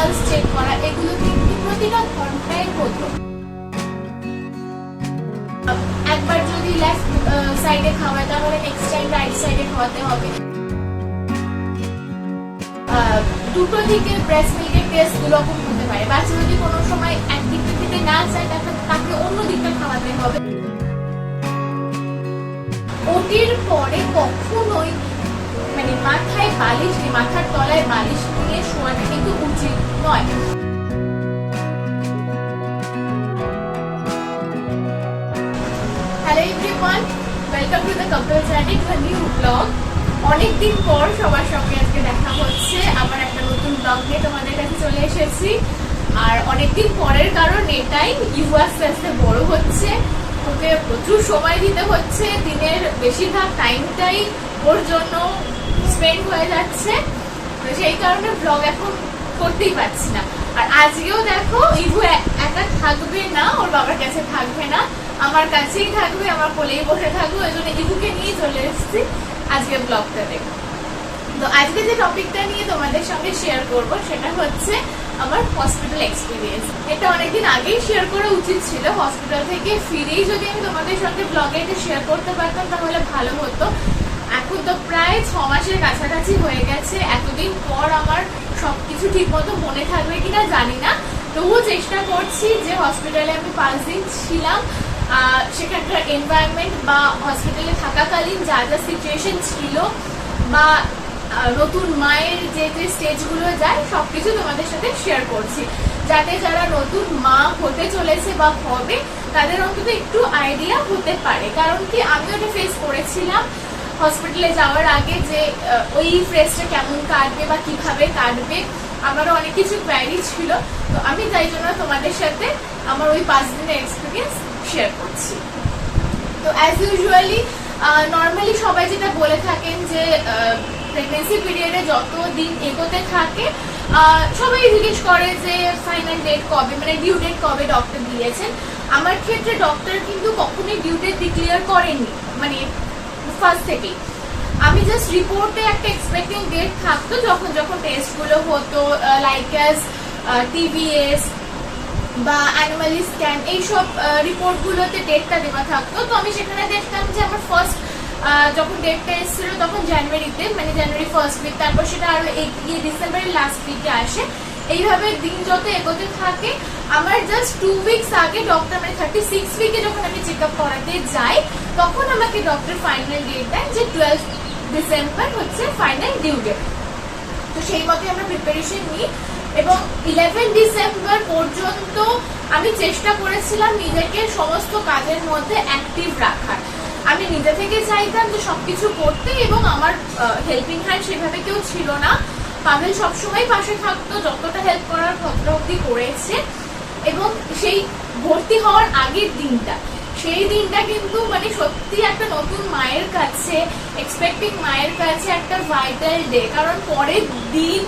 Pulse check করা, এগুলো কিন্তু প্রতিটা ঘন্টায় হতো। একবার যদি লেফট সাইডে খাওয়ায় তাহলে নেক্সট টাইম রাইট সাইডে খাওয়াতে হবে। দুটো দিকে ব্রেস্ট মিল্কের টেস্ট দুরকম হতে পারে। বাচ্চা যদি কোনো সময় একদিক থেকে না চায় তাকে অন্য দিকটা খাওয়াতে হবে। ওটির পরে কখনোই মানে মাথায় বালিশ, মাথার তলায় বালিশ নিয়ে শোয়াটা কিন্তু উচিত নয়। Hello everyone, welcome to the couples addict new blog. অনেকদিন পর সবার সঙ্গে আজকে দেখা হচ্ছে, আবার একটা নতুন ব্লগ নিয়ে তোমাদের কাছে চলে এসেছি। আর অনেকদিন পরের কারণ এটাই, ইভু আস্তে আস্তে বড় হচ্ছে, ওকে প্রচুর সময় দিতে হচ্ছে, দিনের বেশিরভাগ টাইমটাই ওর জন্য স্পেন্ড হয়ে যাচ্ছে, সেই কারণে ব্লগ এখন করতেই পারছি না। আর আজকেও দেখো ইভু একা থাকবে না, ওর বাবার কাছে থাকবে না, আমার কাছেই থাকবে, আমার কোলেই বসে থাকবে। ওই জন্য ইভুকে নিয়ে চলে এসেছি আজকে ব্লগটাতে। তো আজকে যে টপিকটা নিয়ে তোমাদের সঙ্গে শেয়ার করব সেটা হচ্ছে আমার হসপিটাল এক্সপিরিয়েন্স। এটা অনেকদিন আগেই শেয়ার করা উচিত ছিল, হসপিটাল থেকে ফিরেই যদি আমি তোমাদের সঙ্গে ব্লগে এটা শেয়ার করতে পারতাম তাহলে ভালো হতো। এখন তো প্রায় 6 মাসের কাছাকাছি হয়ে গেছে, এতদিন পর আমার সবকিছু ঠিক মতো মনে থাকবে কিনা জানি না, তবুও চেষ্টা করছি যে হসপিটালে আমি 5 দিন ছিলাম, সেখানকার এনভায়রনমেন্ট বা হসপিটালে থাকাকালীন যা যা সিচুয়েশন ছিল বা নতুন মায়ের যে যে স্টেজগুলো যায় সবকিছু তোমাদের সাথে শেয়ার করছি, যাতে যারা নতুন মা হতে চলেছে বা হবে তাদের অন্তত একটু আইডিয়া হতে পারে। কারণ কি আমি ওটা ফেস করেছিলাম হসপিটালে যাওয়ার আগে, যে ওই ফ্রেজটা কেমন কাটবে বা কিভাবে কাটবে, আমারও অনেক কিছু কোয়ারি ছিল। তো আমি তাই জন্য তোমাদের সাথে আমার ওই 5 দিনের এক্সপিরিয়েন্স শেয়ার করছি। তো অ্যাজ ইউজুয়ালি নর্মালি সবাই যেটা বলে থাকেন যে প্রেগনেন্সি পিরিয়ডে যত দিন এগোতে থাকে সবাই জিজ্ঞেস করে যে ফাইনাল ডেট কবে, মানে ডিউ ডেট কবে ডক্টর দিয়েছেন। আমার ক্ষেত্রে ডক্টর কিন্তু কখনোই ডিউ ডেট ডিক্লেয়ার করেনি, মানে ফার্স্ট থেকেই। আমি জাস্ট রিপোর্টে একটা এক্সপেক্টিং ডেট থাকতো, যখন যখন টেস্টগুলো হতো লাইক অ্যাজ টিবিএস বা অ্যানিমালি স্ক্যান, এইসব রিপোর্টগুলোতে ডেটটা দেওয়া থাকতো। তো আমি সেখানে দেখতাম যে আমার ফার্স্ট যখন ডেটটা এসেছিল তখন জানুয়ারিতে, মানে জানুয়ারি ফার্স্ট উইক, তারপর সেটা আরো এগিয়ে ডিসেম্বরের লাস্ট উইকে আসে। এইভাবে দিন যত এগোতে থাকে, আমার জাস্ট 2 উইকস আগে ডক্টর, মানে 36 উইকে যখন আমি চেক আপ করাতে যাই তখন আমাকে ডক্টর ফাইনাল ডেট দেন যে 12 ডিসেম্বর হচ্ছে ফাইনাল ডিউ ডেট। তো সেই মতে আমরা প্রিপারেশন নিই এবং 11 ডিসেম্বর পর্যন্ত আমি চেষ্টা করেছিলাম নিজেকে সমস্ত কাজের মধ্যে অ্যাক্টিভ রাখার। আমি নিজে থেকে চাইতাম যে সবকিছু করতে, এবং আমার হেল্পিং হ্যান্ড সেভাবে কেউ ছিল না। পাভেল সবসময় পাশে থাকতো, যতটা হেল্প করার ততটা অব্দি করেছে। এবং সেই ভর্তি হওয়ার আগের দিনটা, সেই দিনটা কিন্তু মানে সত্যি একটা নতুন মায়ের কাছে, এক্সপেক্টিং মায়ের কাছে একটা ভাইটাল ডে। কারণ পরের দিন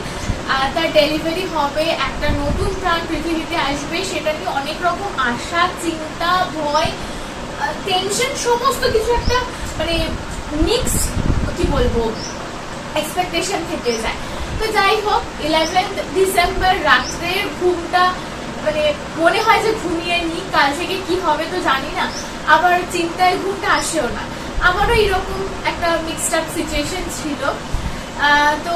তার ডেলিভারি হবে, একটা নতুন প্রাণ পৃথিবীতে আসবে, সেটা নিয়ে অনেক রকম আশা, চিন্তা, ভয়, টেনশন, সমস্ত কিছু একটা মানে মিক্স, কি বলবো, এক্সপেকটেশন থেকে যায়। তো যাই হোক, 11 ডিসেম্বর রাত্রের ঘুমটা মানে মনে হয় যে ঘুমিয়ে নি, কাল থেকে কি হবে তো জানি না, আবার চিন্তায় ঘুমটা আসেও না। আমারও এরকম একটা মিক্সড আপ সিচুয়েশন ছিল। তো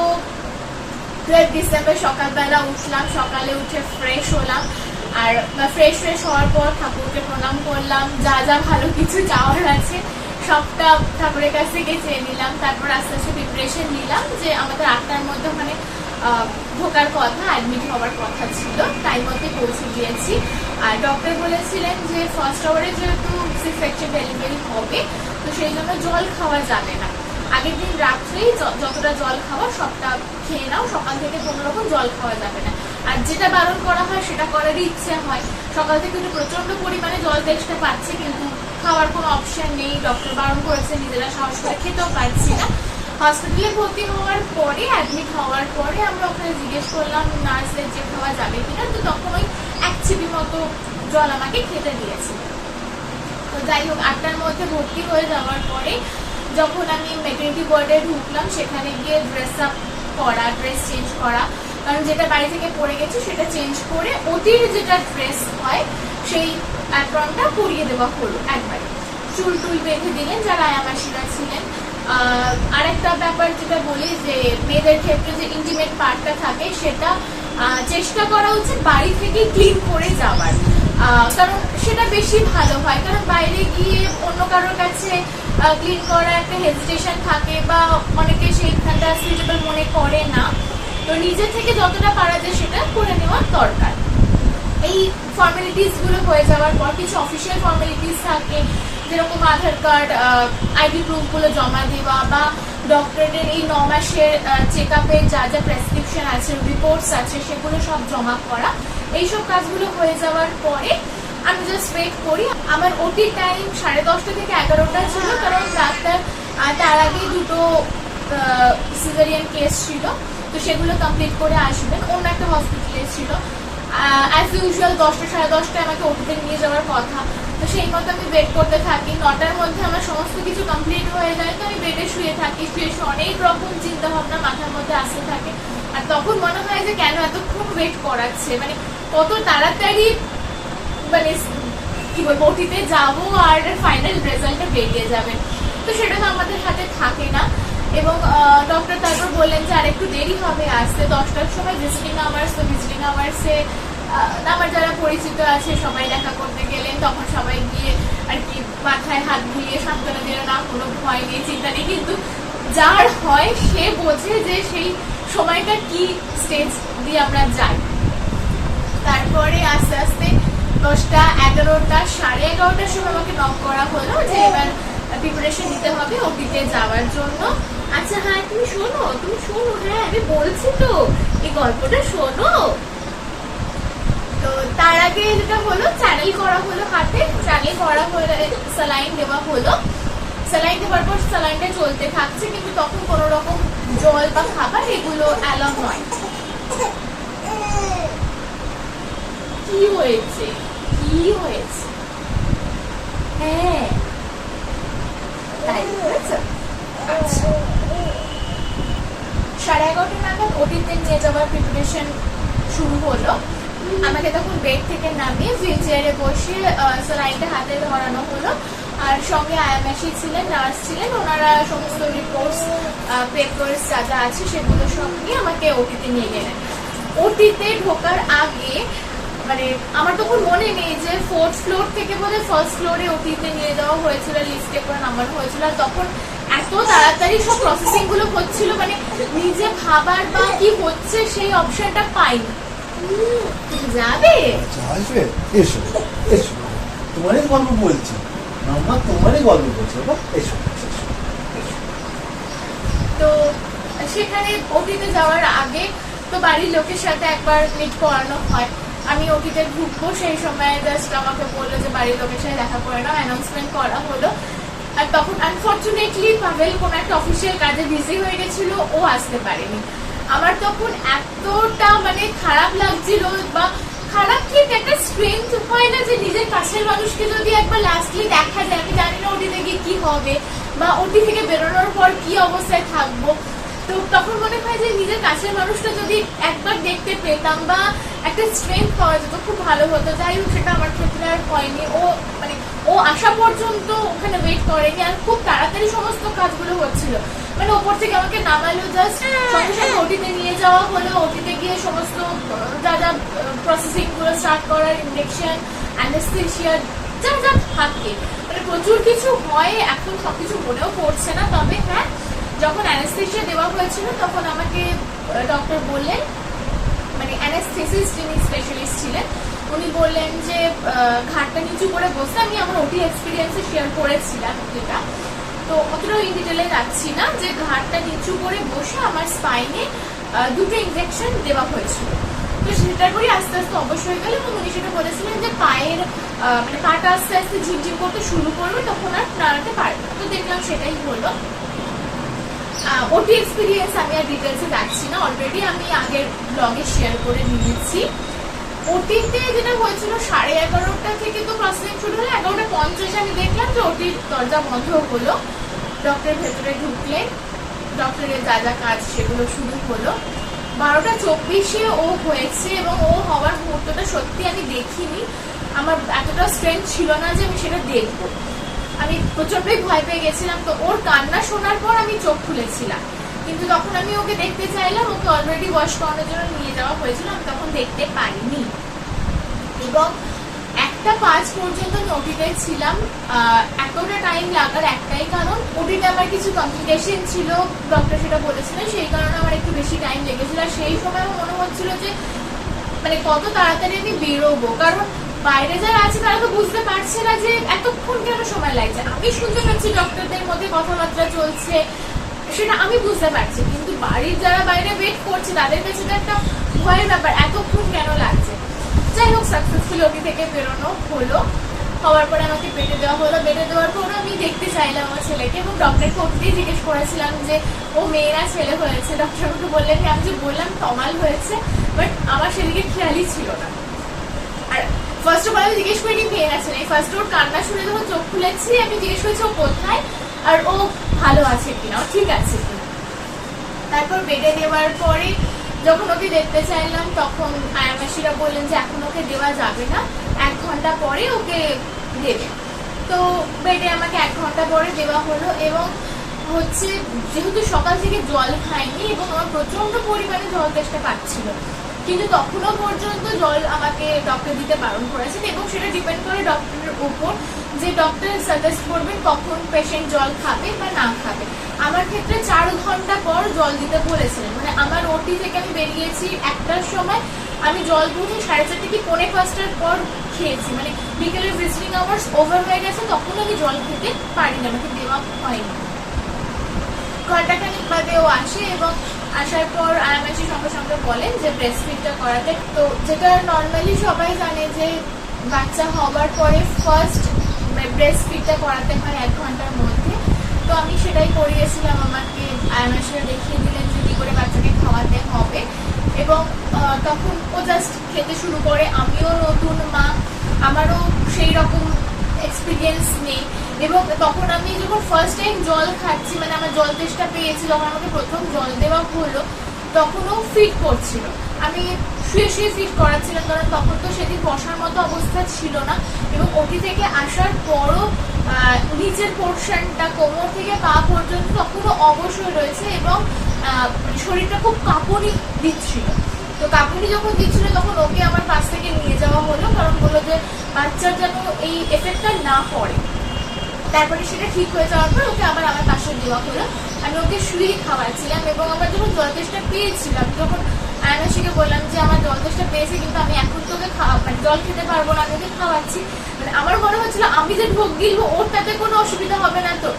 12 ডিসেম্বর সকালবেলা উঠলাম, সকালে উঠে ফ্রেশ হলাম, আর ফ্রেশ হওয়ার পর ঠাকুরকে প্রণাম করলাম, যা যা ভালো কিছু চাওয়ার আছে সবটা ঠাকুরের কাছ থেকে চেয়ে নিলাম। তারপর আস্তে আস্তে প্রিপারেশন নিলাম যে আমাদের 8টার মধ্যে ওখানে ঢোকার কথা, অ্যাডমিট হওয়ার কথা ছিল, টাইম মতো পৌঁছে গিয়েছি। আর ডক্টর বলেছিলেন যে ফার্স্ট আওয়ারে যেহেতু সি সেকশন ডেলিভারি হবে, তো সেই জন্য জল খাওয়া যাবে না। আগের দিন রাত্রেই যতটা জল খাওয়া সবটা খেয়ে নাও, সকাল থেকে কোনো রকম জল খাওয়া যাবে না। আর যেটা বারণ করা হয় সেটা করারই ইচ্ছে হয়। সকাল থেকে একটু প্রচন্ড পরিমাণে জল তেষ্টা পাচ্ছে, কিন্তু খাওয়ার কোনো অপশন নেই, ডক্টর বারণ করেছে, নিজেরা সাহস করে খেতেও পারছি না। হসপিটালে ভর্তি হওয়ার পরে, অ্যাডমিট হওয়ার পরে আমরা ওখানে জিজ্ঞেস করলাম নার্সদের যে খাওয়া যাবে কিনা, তো তখন ওই 1 চিপি মতো জল আমাকে খেতে দিয়েছে। তো যাই হোক, 8টার মধ্যে ভর্তি হয়ে যাওয়ার পরে যখন আমি মেটারনিটি ওয়ার্ডে ঢুকলাম, সেখানে গিয়ে ড্রেস আপ করা, ড্রেস চেঞ্জ করা, কারণ যেটা বাড়ি থেকে পরে গেছে সেটা চেঞ্জ করে ওটির যেটা ড্রেস হয় সেই অ্যাপ্রনটা পরিয়ে দেওয়া হলো একবারে। চুল টুল বেঁধে দিলেন যারা আয়ামাসিরা ছিলেন। আরেকটা ব্যাপার যেটা বলি যে মেয়েদের ক্ষেত্রে যে ইন্টিমেট পার্টটা থাকে সেটা চেষ্টা করা উচিত বাড়ি থেকে ক্লিন করে যাওয়ার, কারণ সেটা বেশি ভালো হয়। কারণ বাইরে গিয়ে অন্য কারোর কাছে ক্লিন করা একটা হেজিটেশন থাকে বা অনেকে সেইখানটা সুইটেবল মনে করে না, তো নিজে থেকে যতটা পারা যায় সেটা করে নেওয়ার দরকার। এই ফর্মালিটিস গুলো হয়ে যাওয়ার পর কিছু অফিসিয়াল ফর্মালিটিস থাকে, যেরকম আধার কার্ড, আইডি প্রুফ গুলো জমা দেওয়া বা ডক্টরের এই 9 মাসের চেক আপের যা যা প্রেসক্রিপশন আছে, রিপোর্টস আছে, সেগুলো সব জমা করা। এইসব কাজগুলো হয়ে যাওয়ার পরে আমি জাস্ট ওয়েট করি। আমার ওটি টাইম 10:30 থেকে 11টা ছিল, কারণ ডাক্তার তার আগে দুটো সিজারিয়ান কেস ছিল, তো সেগুলো কমপ্লিট করে আসবেন। অন্য একটা হসপিটালে ছিল। অ্যাজ ইউজুয়াল 10টা 10:30টায় আমাকে ওটিতে নিয়ে যাওয়ার কথা, তো সেই মতো আমি ওয়েট করতে থাকি। 9টার মধ্যে আমার সমস্ত কিছু কমপ্লিট হয়ে যায়, তো আমি বেডে শুয়ে থাকি। শুয়ে অনেক রকম চিন্তা ভাবনা মাথার মধ্যে আসতে থাকে, আর তখন মনে হয় যে কেন এতক্ষণ ওয়েট করাচ্ছে, মানে কত তাড়াতাড়ি মানে কি বলবো ওটিতে যাবো আর ফাইনাল রেজাল্টটা বেরিয়ে যাবে। তো সেটা তো আমাদের হাতে থাকে না। এবং ডক্টর তারপর বললেন যে আর একটু দেরি হবে আসতে, 10টার সময় ভিজিটিং আওয়ার্স। তো ভিজিটিং আওয়ার্সে আমার যারা পরিচিত আছে সবাই দেখা করতে গেলেন, তখন সবাই গিয়ে আর কি মাথায় হাত বুলিয়ে সান্ত্বনা দিল, না কোনো ভয় নেই, চিন্তা নেই। কিন্তু যার হয় সে বোঝে যে সেই সময়টা কি স্টেজ দিয়ে আমরা যাই। তারপরে আস্তে আস্তে 10টা 11টা 11:30টার সময় আমাকে নক করা হলো যে এবার প্রিপারেশন নিতে হবে ওটিতে যাওয়ার জন্য। আচ্ছা হ্যাঁ তুমি শোনো হ্যাঁ আমি বলছি তো এই গল্পটা শোনো। তো তার আগে যেটা হলো চ্যানেল করা হলো, হাতে চ্যানেল করা হলো, স্যালাইন দেওয়া হলো। স্যালাইন দেওয়ার পর স্যালাইনটা চলতে থাকছে, কিন্তু তখন কোনো রকম জল বা খাবার এগুলো অ্যালাউ নয়। কি হয়েছে হ্যাঁ তাই বলেছে। আচ্ছা 11:30 নাগাদ ওটিতে নিয়ে যাওয়ার প্রিপারেশন শুরু হলো। আমাকে তখন বেড থেকে নামিয়ে হুইল চেয়ারে বসে স্যালাইনটা হাতে ধরানো হলো, আর সঙ্গে আয়ামাসি ছিলেন, নার্স ছিলেন। ওনারা সমস্ত রিপোর্টস পেপারস যা যা আছে সেগুলো সব নিয়ে আমাকে ওটিতে নিয়ে গেলেন। ওটিতে ঢোকার আগে মানে আমার তখন মনে নেই যে 4th ফ্লোর থেকে বোধহয় 1st ফ্লোরে ওটিতে নিয়ে যাওয়া হয়েছিল, লিস্টে করে নাম্বার হয়েছিল। আর তখন এত তাড়াতাড়ি সব প্রসেসিং গুলো হচ্ছিল, মানে নিজে ভাবার বা কি হচ্ছে সেই অপশনটা পাইনি। যাবে আসবে, এসো এসো, তোমারই গল্প বলছি মাম্মা, তোমারই গল্প বলছি বাবা, এসো। তো সেখানে ওটিতে যাওয়ার আগে তো বাড়ির লোকের সাথে একবার মিট করানো হয়। আমি ওটিতে ঢুকবো সেই সময় জাস্ট আমাকে বললো যে বাড়ির লোকের সাথে দেখা করে নাও, অ্যানাউন্সমেন্ট করা হলো। আর তখন আনফর্চুনেটলি পাভেল কোনো একটা অফিসিয়াল কাজে বিজি হয়ে গেছিল, ও আসতে পারেনি। আমার তখন এতটা মানে খারাপ লাগছিল, বা খারাপ ঠিক একটা স্ট্রেংথ হয় না যে নিজের কাছের মানুষকে যদি একবার লাস্টলি দেখা যায়। আমি জানি না ওটিতে গিয়ে কি হবে বা ওটি থেকে বেরোনোর পর কি অবস্থায় থাকবো। তো তখন মনে হয় যে নিজের কাছের মানুষটা যদি একবার দেখতে পেতাম বা একটা স্ট্রেংথ পাওয়া যেত খুব ভালো হতো। যাই হোক সেটা আমার ক্ষেত্রে আর হয়নি। ও আসা পর্যন্ত ওখানে ওয়েট করেনি, আর খুব তাড়াতাড়ি সমস্ত কাজগুলো হচ্ছিল। মানে ওপর থেকে আমাকে নামালো, জাস্ট সঙ্গে সঙ্গে ওটিতে নিয়ে যাওয়া হলো। ওটিতে গিয়ে সমস্ত যা যা প্রসেসিং গুলো স্টার্ট করার, ইনজেকশন, অ্যানেস্থেশিয়া যা যা থাকে, মানে প্রচুর কিছু হয়। এখন সবকিছু মনেও পড়ছে না, তবে হ্যাঁ যখন অ্যানেস্থেশিয়া দেওয়া হয়েছিল তখন আমাকে ডক্টর বললেন, মানে অ্যানেস্থেসিস্ট যিনি স্পেশালিস্ট ছিলেন উনি বললেন যে ঘাটটা নিচু করে বসতে। আমি আমার ওটি এক্সপিরিয়েন্সে শেয়ার করেছিলাম এটা, তো অতটা ইন ডিটেলে যাচ্ছি না। যে ঘাটটা নিচু করে বসে আমার স্পাইনে 2টো ইনজেকশন দেওয়া হয়েছিল। তো সেটার পরে আস্তে আস্তে অবশ্য হয়ে গেল, এবং উনি সেটা বলেছিলেন যে পায়ের মানে পাটা আস্তে আস্তে ঝিমঝিম করতে শুরু করবে, তখন আর নাড়াতে পারবে। তো দেখলাম সেটাই হলো। ওটি এক্সপিরিয়েন্স আমি আর ডিটেলসে যাচ্ছি না, অলরেডি আমি আগের ব্লগে শেয়ার করে নিয়েছি। ওটিতে যেটা হয়েছিল 11:30 থেকে তো প্রসেসিং শুরু হলো। 11:50 আমি দেখলাম যে ওটির দরজা বন্ধ হলো। ডক্টর ভেতরে ঢুকলেন, ডক্টরের যা যা কাজ সেগুলো শুরু হলো। 12:24 ও হয়েছে এবং ও হওয়ার মুহূর্তটা সত্যি আমি দেখিনি। আমার এতটা স্ট্রেংথ ছিল না যে আমি সেটা দেখবো। আমি প্রচন্ডই ভয় পেয়ে গেছিলাম। তো ওর কান্না শোনার পর আমি চোখ খুলেছিলাম, কিন্তু তখন আমি ওকে দেখতে চাইলাম। ওকে অলরেডি ওয়াশ করানোর জন্য নিয়ে যাওয়া হয়েছিল, আমি তখন দেখতে পাইনি। এবং 1:05 পর্যন্ত আমি ওটিতে ছিলাম। এতটা টাইম লাগার একটাই কারণ, ওটিতে আমার কিছু কমপ্লিকেশন ছিল, ডক্টর সেটা বলেছিলেন, সেই কারণে আমার একটু বেশি টাইম লেগেছিল। আর সেই সময় আমার মনে হচ্ছিল যে মানে কত তাড়াতাড়ি আমি বেরোবো, কারণ বাইরে যারা আছে তারা তো বুঝতে পারছে না যে এতক্ষণ কেন সময় লাগছে। আমি শুনতে পাচ্ছি ডক্টরদের মধ্যে কথাবার্তা চলছে, সেটা আমি বুঝতে পারছি, কিন্তু বাড়ির যারা বাইরে ওয়েট করছে তাদের কাছে তো একটা ভয়ের ব্যাপার, এতক্ষণ কেন লাগছে। যাই হোক, সাকসেসফুল ওটি থেকে বেরোনো হলো। হওয়ার পরে আমাকে বেডে দেওয়া হলো। বেডে দেওয়ার পর আমি দেখতে চাইলাম আমার ছেলেকে, এবং ডক্টরকে ওটিতেই জিজ্ঞেস করেছিলাম যে ও মেয়ে না ছেলে হয়েছে। ডক্টর আমাকে বললেন, আমি যে বললাম তমাল হয়েছে, বাট আমার সেদিকে খেয়ালই ছিল না। আর ফার্স্ট অফ অল আমি জিজ্ঞেস করিনি মেয়ে না ছেলে। ফার্স্ট ওর কান্না শুনে যখন চোখ খুলেছি আমি জিজ্ঞেস করেছি ও কোথায় আর ও ভালো আছে কিনা, ও ঠিক আছে কিনা। তারপর বেডে দেওয়ার পরে যখন ওকে দেখতে চাইলাম তখন আয়ামাসিরা বললেন যে এখন ওকে দেওয়া যাবে না, 1 ঘন্টা পরে ওকে দেবে। তো বেডে আমাকে 1 ঘন্টা পরে দেওয়া হলো। এবং হচ্ছে যেহেতু সকাল থেকে জল খাইনি এবং আমার প্রচন্ড পরিমাণে জল তেষ্টা পাচ্ছিল, কিন্তু তখনও পর্যন্ত জল আমাকে ডক্টর দিতে বারণ করেছেন। এবং সেটা ডিপেন্ড করে ডক্টরের উপর, যে ডক্টর সাজেস্ট করবেন কখন পেশেন্ট জল খাবে বা না খাবে। আমার ক্ষেত্রে 4 ঘন্টা পর জল দিতে বলেছিলেন। মানে আমার ওটি থেকে আমি বেরিয়েছি 1টার সময়, আমি জল বুঝে 4:30 কি 4:45 পর খেয়েছি। মানে বিকেলের ভিজিটিং আওয়ার্স ওভার হয়ে গেছে, তখন আমি জল খেতে পারি না, আমাকে দেওয়া হয়নি। ঘন্টাখানিক বাদে ও আসে এবং আসার পর আয়ামাসি সঙ্গে সঙ্গে বলেন যে ব্রেস্ট ফিডটা করাতে। তো যেটা নর্মালি সবাই জানে যে বাচ্চা হবার পরে ফার্স্ট ব্রেস্ট ফিডটা করাতে হয় 1 ঘন্টার মধ্যে। তো আমি সেটাই করিয়েছিলাম। আমাকে আয়ামাসিরা দেখিয়ে দিলেন যে কি করে বাচ্চাকে খাওয়াতে হবে। এবং তখন ও জাস্ট খেতে শুরু করে। আমিও নতুন মা, আমারও সেই রকম এক্সপিরিয়েন্স নেই। এবং তখন আমি যখন ফার্স্ট টাইম জল খাচ্ছি, মানে আমার জল তেষ্টা পেয়েছি, যখন আমাকে প্রথম জল দেওয়া হলো তখনও ফিট করছিল। আমি শুয়ে শুয়ে ফিট করাচ্ছিলাম, কারণ তখন তো সেদিন বসার মতো অবস্থা ছিল না। এবং ওটি থেকে আসার পরও নিচের পোর্শনটা কোমর থেকে পা পর্যন্ত তখনও অবশ্যই রয়েছে এবং শরীরটা খুব কাঁপুনি দিচ্ছিল। তো কাঁপুনি যখন দিচ্ছিল তখন ওকে আমার পাশ থেকে নিয়ে যাওয়া হলো, কারণ বললো যে বাচ্চার যেন এই এফেক্টটা না পড়ে। তারপরে সেটা ঠিক হয়ে যাওয়ার পর ওকে আবার আমার পাশে দেওয়া হলো। আমি ওকে শুয়ে খাওয়াচ্ছিলাম এবং আমার যখন জল তেষ্টা পেয়েছিলাম তখন আয়ামাসিকে বললাম যে আমার জল তেষ্টা পেয়েছে, কিন্তু আমি এখন তোকে মানে জল খেতে পারবো না, আমি ওকে খাওয়াচ্ছি। মানে আমার মনে হচ্ছিল আমি যে ঢোক গিলবো ওর তাতে কোনো অসুবিধা হবে না। তো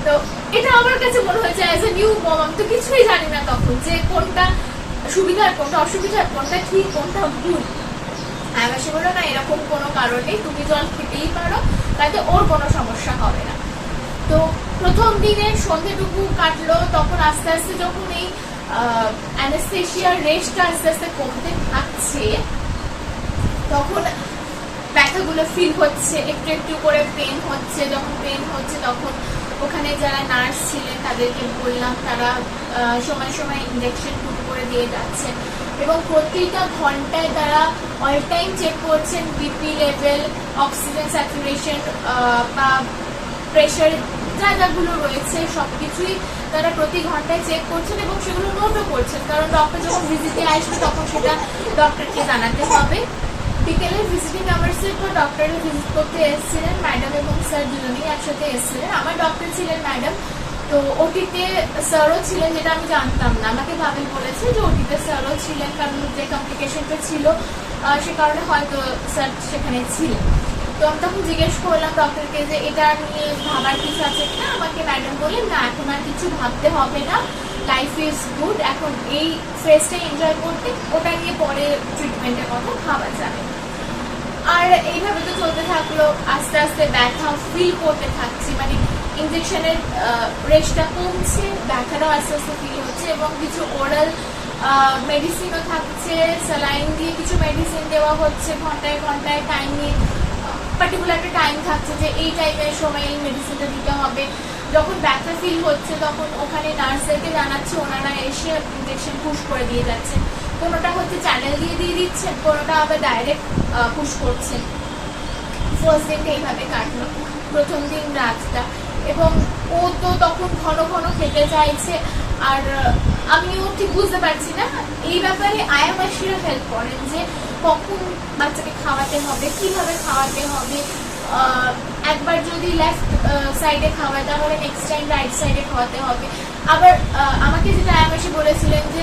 তো এটা আমার কাছে মনে হয়েছে অ্যাজ এ নিউ মম, আমি তো কিছুই জানি না তখন যে কোনটা সুবিধার কোনটা অসুবিধার, কোনটা ঠিক কোনটা ভুল। আয়ামাসি বললো না, এরকম কোনো কারণ নেই, তুমি জল খেতেই পারো, তাতে ওর কোনো সমস্যা হবে না। তো প্রথম দিনের সন্ধ্যেটুকু কাটলো। তখন আস্তে আস্তে যখন এই অ্যানেস্থেশিয়ার রেস্টটা আস্তে আস্তে কমতে থাকছে, তখন ব্যথাগুলো ফিল হচ্ছে, একটু একটু করে পেন হচ্ছে। যখন পেন হচ্ছে তখন ওখানে যারা নার্স ছিলেন তাদেরকে বললাম, তারা সময় সময় ইঞ্জেকশন টুকু করে দিয়ে যাচ্ছেন এবং প্রতিটা ঘন্টায় তারা অল টাইম চেক করছেন বিপি লেভেল, অক্সিজেন স্যাচুরেশন বা প্রেশার, যা যাগুলো রয়েছে সব কিছুই তারা প্রতি ঘন্টায় চেক করছেন এবং সেগুলো নোটও করছেন, কারণ ডক্টর যখন ভিজিটে আসবে তখন সেটা ডক্টরকে জানাতে হবে। বিকেলের ভিজিটিং আওয়ার্সে তো ডক্টরের ভিজিট করতে এসেছিলেন ম্যাডাম এবং স্যার, দুজনেই একসাথে এসেছিলেন। আমার ডক্টর ছিলেন ম্যাডাম, তো ওটিতে স্যারও ছিলেন, যেটা আমি জানতাম না। আমাকে ভাবে বলেছে যে ওটিতে স্যারও ছিলেন, কারণ যে কমপ্লিকেশনটা ছিল সে কারণে হয়তো স্যার সেখানে ছিলেন। তো আমি তখন জিজ্ঞেস করলাম ডক্টরকে যে এটা নিয়ে ভাবার কিছু আছে কিনা। আমাকে ম্যাডাম বললেন না, এখন আর কিছু ভাবতে হবে না, লাইফ ইজ গুড, এখন এই ফেজটা এনজয় করতে, ওটা নিয়ে পরে ট্রিটমেন্টের কথা ভাবা যাবে। আর এইভাবে তো চলতে থাকলো। আস্তে আস্তে ব্যথা ফিল করতে থাকছি, মানে ইঞ্জেকশনের রেস্টটা কমছে, ব্যথাটাও আস্তে আস্তে ফিল হচ্ছে এবং কিছু ওরাল মেডিসিনও থাকছে, স্যালাইন দিয়ে কিছু মেডিসিন দেওয়া হচ্ছে ঘন্টায় ঘন্টায় টাইম নিয়ে, পার্টিকুলার একটা টাইম থাকছে যে এই টাইমের সময় এই মেডিসিনটা দিতে হবে। যখন ব্যথা ফিল হচ্ছে তখন ওখানে নার্সদেরকে জানাচ্ছে, ওনারা এসে ইঞ্জেকশন পুশ করে দিয়ে যাচ্ছেন। কোনোটা হচ্ছে চ্যানেল দিয়ে দিচ্ছেন, কোনোটা আবার ডাইরেক্ট পুশ করছেন। ফার্স্ট দিনটা এইভাবে কাটলো, প্রথম দিন রাতটা। এবং ও তো তখন ঘন ঘন খেতে চাইছে, আর আমিও ঠিক বুঝতে পারছি না। এই ব্যাপারে আয়া মাসিরা হেল্প করেন যে কখন বাচ্চাকে খাওয়াতে হবে, কিভাবে খাওয়াতে হবে। একবার যদি লেফট সাইডে খাওয়ায় তাহলে নেক্সট টাইম রাইট সাইডে খাওয়াতে হবে। আবার আমাকে যেটা আয়া মাসি বলেছিলেন যে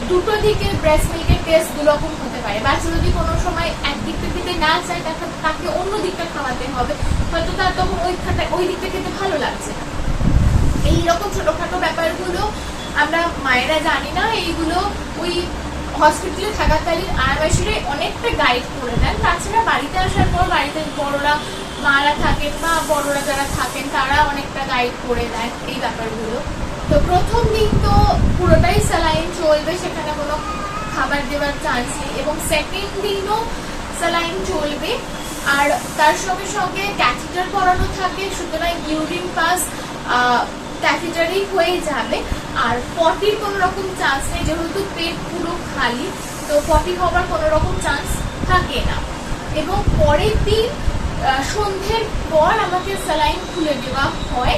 দুটো দিকে ব্রেস্ট মিল্কের টেস্ট দুরকম হতে পারে। বাচ্চা যদি কোনো সময় একদিকটা খেতে না চায় তাকে অন্য দিকটা খাওয়াতে হবে, হয়তো তার তখন ওই দিকটা খেতে ভালো লাগছে না। এইরকম ছোটখাটো ব্যাপারগুলো আমরা মায়েরা জানি না, এইগুলো ওই হসপিটালে থাকাকালীন আয়াবাসীরা অনেকটা গাইড করে দেন। তাছাড়া বাড়িতে আসার পর বাড়িতে বড়রা মারা থাকেন বা বড়রা যারা থাকেন তারা অনেকটা গাইড করে দেন এই ব্যাপারগুলো। তো প্রথম দিন তো পুরোটাই স্যালাইন চলবে, সেখানে কোনো খাবার দেওয়ার চান্স নেই। এবং সেকেন্ড দিনও স্যালাইন চলবে, আর তার সঙ্গে সঙ্গে ক্যাথেটার করানো থাকে, সুতরাং ইউরিন পাস ক্যাথেটারই হয়ে যাবে। আর পটির কোনো রকম চান্স নেই, যেহেতু পেট পুরো খালি, তো পটি হবার কোনো রকম চান্স থাকে না। এবং পরের দিন সন্ধ্যের পর আমাকে স্যালাইন খুলে দেওয়া হয়,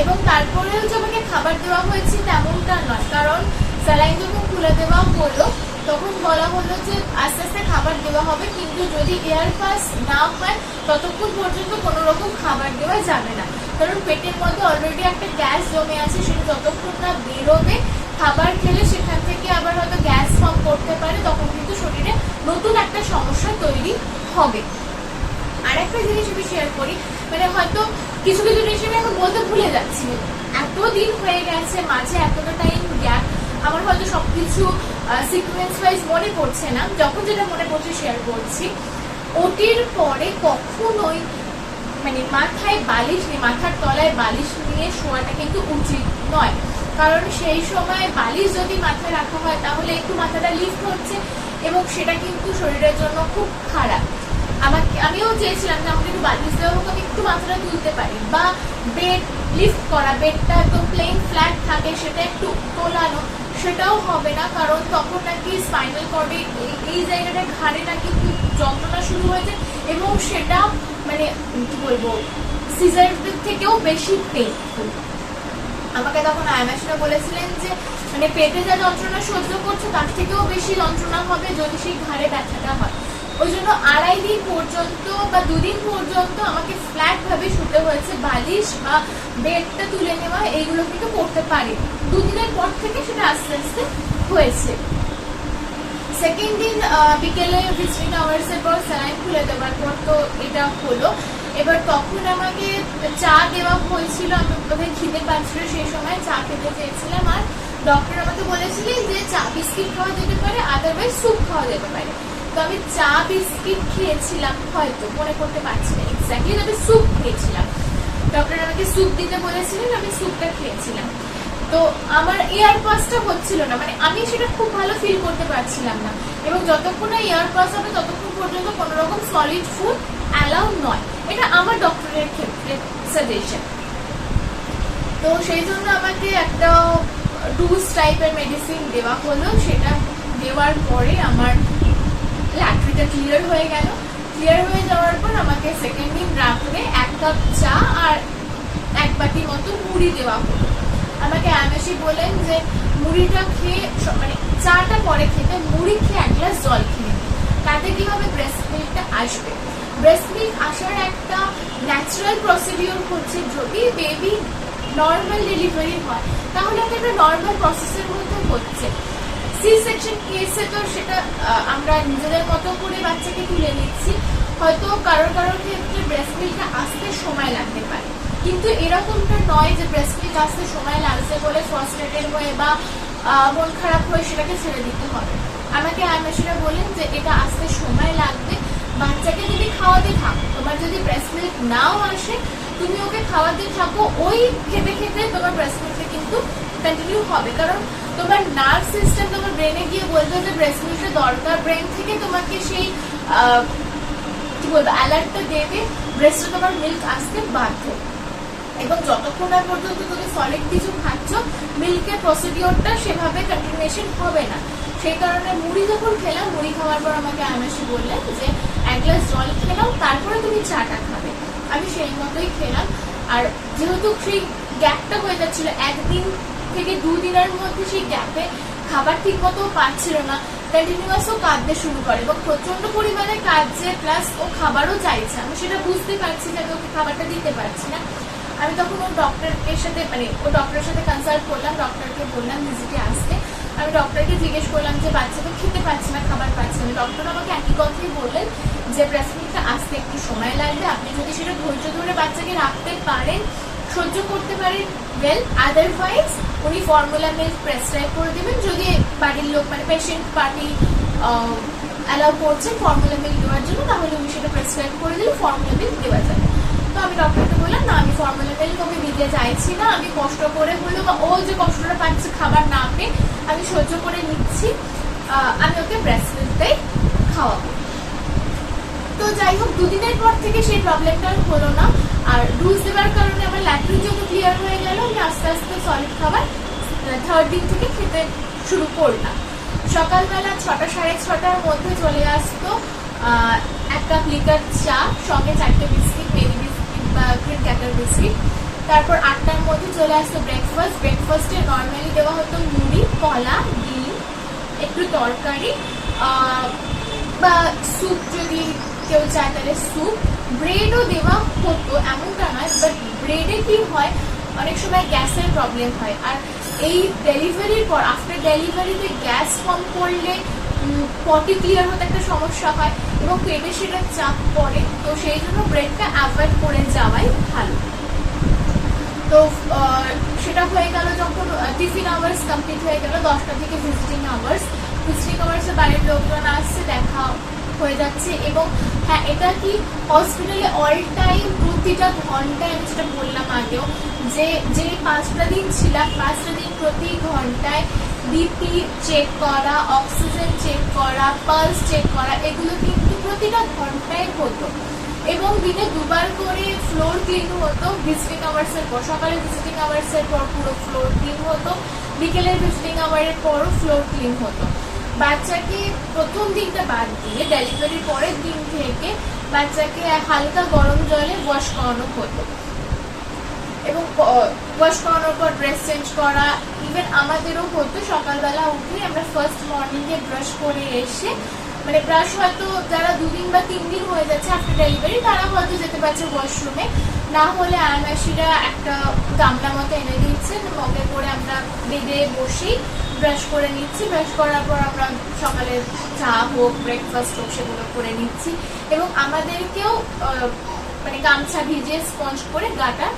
এবং তারপরেও যে আমাকে খাবার দেওয়া হয়েছে তেমনটা নয়। কারণ স্যালাইন যখন খুলে দেওয়া হলো তখন বলা হলো যে আস্তে আস্তে খাবার দেওয়া হবে, কিন্তু যদি এয়ার পাস না হয় ততক্ষণ পর্যন্ত কোনো রকম খাবার দেওয়া যাবে না। কারণ পেটের মধ্যে অলরেডি একটা গ্যাস জমে আছে, সেটা যতক্ষণ না বেরোবে, খাবার খেলে সেখান থেকে আবার হয়তো গ্যাস ফর্ম করতে পারে, তখন কিন্তু শরীরে নতুন একটা সমস্যা তৈরি হবে। আর একটা জিনিস আমি শেয়ার করি, মানে হয়তো কিছু কিছু জিনিস আমি এখন বলতে ভুলে যাচ্ছি, এতদিন হয়ে গেছে, মাঝে এতটা টাইম গ্যাপ, আমার হয়তো সবকিছু সিকোয়েন্স ওয়াইজ মনে পড়ছে না। যখন যেটা মনে পড়ছে শেয়ার করছি। ওটির পরে কখনোই মানে মাথায় বালিশ নিয়ে, মাথার তলায় বালিশ নিয়ে শোয়াটা কিন্তু উচিত নয়। কারণ সেই সময় বালিশ যদি মাথায় রাখা হয় তাহলে একটু মাথাটা লিফট হচ্ছে, এবং সেটা কিন্তু শরীরের জন্য খুব খারাপ। আমিও চেয়েছিলাম যে আমাকে একটু বালিশ দেওয়া হোক, আমি একটু মাথাটা তুলতে পারি, বা বেড লিফট করা, বেডটা একদম প্লেন ফ্ল্যাট থাকে সেটা একটু তোলানো, সেটাও হবে না। কারণ তখন নাকি স্পাইনাল কর্ডে এই জায়গাটা ঘাড়ে নাকি খুব যন্ত্রণা শুরু হয়েছে, এবং সেটা মানে কি বলবো সিজারের থেকেও বেশি পেইনফুল। আমাকে তখন আয়ামাসিরা বলেছিলেন যে মানে পেটে যা যন্ত্রণা সহ্য করছে তার থেকেও বেশি যন্ত্রণা হবে যদি সেই ঘাড়ে ব্যথাটা হয়। ওই জন্য 2.5 দিন পর্যন্ত বা 2 দিন পর্যন্ত আমাকে ফ্ল্যাট ভাবে শুতে হয়েছে। বালিশ বা বেডটা তুলে নেওয়া এইগুলো কিন্তু করতে পারি। 2 দিনের পর থেকে সেটা আস্তে আস্তে হয়েছে। সেকেন্ড দিন বিকেলে ভিজিটিং আওয়ার্সের পর স্যালাইন খুলে দেওয়ার পর তো এটা হলো। এবার তখন আমাকে চা দেওয়া হয়েছিল, আমি কোথায় খিদে পাচ্ছিল, সেই সময় চা খেতে চেয়েছিলাম। আর ডক্টর আমাকে বলেছিলেন যে চা বিস্কিট খাওয়া যেতে পারে, আদারওয়াইজ স্যুপ খাওয়া যেতে পারে। তো আমি চা বিস্কিট খেয়েছিলাম, হয়তো মনে করতে পারছি না এক্স্যাক্টলি, তবে স্যুপ খেয়েছিলাম। ডক্টর আমাকে স্যুপ দিতে বলেছিলেন, আমি স্যুপটা খেয়েছিলাম। তো আমার এয়ার পাসটা হচ্ছিল না, মানে আমি সেটা খুব ভালো ফিল করতে পারছিলাম না। এবং যতক্ষণ না এয়ার পাস হবে ততক্ষণ পর্যন্ত কোনো রকম সলিড ফুড অ্যালাউ নয়, এটা আমার ডক্টরের ক্ষেত্রে সাজেশন। তো সেই জন্য আমাকে একটা ডুজ টাইপের মেডিসিন দেওয়া হলো। সেটা দেওয়ার পরে আমার ল্যাট্রিটা ক্লিয়ার হয়ে গেল। ক্লিয়ার হয়ে যাওয়ার পর আমাকে সেকেন্ড দিন রাত্রে 1 কাপ চা আর 1 বাটি মতো মুড়ি দেওয়া হলো। আমাকে আয়ামাসি বলেন যে মুড়িটা খেয়ে, মানে চাটা পরে খেতে, মুড়ি খেয়ে 1 গ্লাস জল খেয়ে নিই, তাতে কি হবে ব্রেস্ট মিল্কটা আসবে। ব্রেস্ট মিল্ক আসার একটা ন্যাচারাল প্রসিডিওর হচ্ছে, যদি বেবি নর্মাল ডেলিভারি হয় তাহলে একটা নর্মাল প্রসেসের মধ্যে হচ্ছে। সি সেকশন কেসে তো সেটা আমরা নিজেদের মতো করে বাচ্চাকে তুলে নিচ্ছি, হয়তো কারোর ক্ষেত্রে ব্রেস্ট মিল্কটা আসতে সময় লাগতে পারে, কিন্তু এরকমটা নয় যে ব্রেস্ট মিল্ক আসতে সময় লাগছে বলে ফ্রাস্ট্রেটেড হয়ে বা মন খারাপ হয়ে সেটাকে ছেড়ে দিতে হবে। আমাকে আয়ামাসিরা বলেন যে এটা আসতে সময় লাগবে, বাচ্চাকে যদি খাওয়াতে থাকো, তোমার যদি ব্রেস্ট মিল্ক নাও আসে তুমি ওকে খাওয়াতে থাকো, ওই খেতে খেতে তোমার ব্রেস্ট মিল্কটা কিন্তু কন্টিনিউ হবে। কারণ তোমার নার্ভ সিস্টেম তোমার ব্রেনে গিয়ে বলবে যে ব্রেস্ট মিল্কটা দরকার, ব্রেন থেকে তোমাকে সেই কি বলবো অ্যালার্টটা দেবে, ব্রেস্টে তোমার মিল্ক আসতে বাধ্য। এবং যতক্ষণ না পর্যন্ত তুমি সলিড কিছু খাচ্ছ মিল্কের প্রসিডিওরটা সেভাবে কন্টিনিউশন হবে না। সেই কারণে মুড়ি যখন খেলাম, মুড়ি খাওয়ার পর আমাকে আয়মাসি বললেন যে 1 গ্লাস জল খেলাম, তারপরে তুমি চাটা খাবে। আমি সেই মতোই খেলাম। আর যেহেতু সেই গ্যাপটা হয়ে যাচ্ছিল, 1 দিন থেকে 2 দিনের মধ্যে সেই গ্যাপে খাবার ঠিক মতো পাচ্ছিল না, কন্টিনিউয়াস ও কাঁদতে শুরু করে এবং প্রচন্ড পরিমাণে কাঁদছে, প্লাস ও খাবারও চাইছে। আমি সেটা বুঝতে পারছি যে আমি ওকে খাবারটা দিতে পারছি না। আমি তখন ও ডক্টরের সাথে ও ডক্টরের সাথে কনসাল্ট করলাম, ডক্টরকে বললাম ভিজিটে আসতে। আমি ডক্টরকে জিজ্ঞেস করলাম যে বাচ্চা তো খেতে পারছে না, খাবার পাচ্ছে না। ডক্টর আমাকে একই কথাই বললেন যে ব্রেস্ট মিল্কটা আসতে একটু সময় লাগবে, আপনি যদি সেটা ধৈর্য ধরে বাচ্চাকে রাখতে পারেন, সহ্য করতে পারেন ওয়েল, আদারওয়াইজ উনি ফর্মুলা মিল্ক প্রেসক্রাইব করে দেবেন। যদি বাড়ির লোক পেশেন্ট পার্টি অ্যালাউ করছে ফর্মুলা মিল্ক দেওয়ার জন্য, তাহলে উনি সেটা প্রেসক্রাইব করে দিলে ফর্মুলা মিল্ক দেওয়া যাবে। তো আমি ডক্টরকে বললাম না, আমি ফর্মুলা মিল্ক ওকে দিতে চাইছি না, আমি কষ্ট করে হলেও বা ও যে কষ্টটা পাচ্ছে খাবার না পেয়ে আমি সহ্য করে নিচ্ছি, আমি ওকে ব্রেস্ট মিল্কটাই খাওয়াবো। তো যাই হোক, 2 দিনের পর থেকে সেই প্রবলেমটা হলো না। আর ডোজ দেওয়ার কারণে আমার ল্যাট্রিন যত ক্লিয়ার হয়ে গেল, আমি আস্তে আস্তে সলিড খাবার 3rd দিন থেকে খেতে শুরু করলাম। সকালবেলা 6টা সাড়ে 6টার মধ্যে চলে আসতো 1 কাপ লিকার চা, সঙ্গে 4টে বিস্কিট, মেরি বিস্কিট বা গ্রিন ক্র্যাকার বিস্কিট। তারপর 8টার মধ্যে চলে আসতো ব্রেকফাস্ট। ব্রেকফাস্টে নর্মালি দেওয়া হতো মুড়ি, কলা, ডিম, একটু তরকারি বা স্যুপ, যদি কেউ চায় তাহলে স্যুপ। ব্রেডও দেওয়া হতো, এমনটা নয়, বাট ব্রেডে কি হয়, অনেক সময় গ্যাসের প্রবলেম হয়। আর এই ডেলিভারির পর, আফটার ডেলিভারিতে গ্যাস কম করলে পটি ক্লিয়ার হতে একটা সমস্যা হয় এবং পেটে সেটা চাপ পড়ে। তো সেই জন্য ব্রেডটা অ্যাভয়েড করে যাওয়াই ভালো। তো সেটা হয়ে গেল যখন টিফিন আওয়ার্স কমপ্লিট হয়ে গেল, 10টা থেকে ভিজিটিং আওয়ার্স। ভিজিটিং আওয়ার্সে বাড়ির লোকজন আসছে, দেখা হয়ে যাচ্ছে। এবং হ্যাঁ, এটা কি হসপিটালে অল টাইম প্রতিটা ঘন্টায়, আমি যেটা বললাম আগেও, যে 5টা দিন ছিলাম, 5টা দিন প্রতি ঘন্টায় বিপি চেক করা, অক্সিজেন চেক করা, পালস চেক করা, এগুলো কিন্তু প্রতিটা ঘন্টায় হতো। এবং দিনে 2বার করে ফ্লোর ক্লিন হতো ভিজিটিং আওয়ার্সের পর। সকালে ভিজিটিং আওয়ার্সের পর পুরো ফ্লোর ক্লিন হতো, বিকেলের ভিজিটিং আওয়ারের পরও ফ্লোর ক্লিন হতো। বাচ্চাকে প্রথম দিনটা বাদ দিয়ে ডেলিভারির পরের দিন থেকে বাচ্চাকে হালকা গরম জলে ওয়াশ করানো হতো এবং ওয়াশ করানোর পর ড্রেস চেঞ্জ করা। ইভেন আমাদেরও হতো সকালবেলা উঠে আমরা ফার্স্ট মর্নিংয়ে ব্রাশ করে এসে, ব্রাশ হয়তো যারা 2 দিন বা 3 দিন হয়ে যাচ্ছে আফটার ডেলিভারি, তারা হয়তো যেতে পারছে ওয়াশরুমে, না হলে আয়মাসিরা একটা গামলা মতো এনে দিচ্ছে, মগে করে আমরা বেডে বসেই ব্রাশ করে নিচ্ছি। ব্রাশ করার পর আমরা সকালে চা হোক, ব্রেকফাস্ট হোক, সেগুলো করে নিচ্ছি। এবং আমাদেরকেও গামছা ভিজিয়ে স্পঞ্জ করে গাটা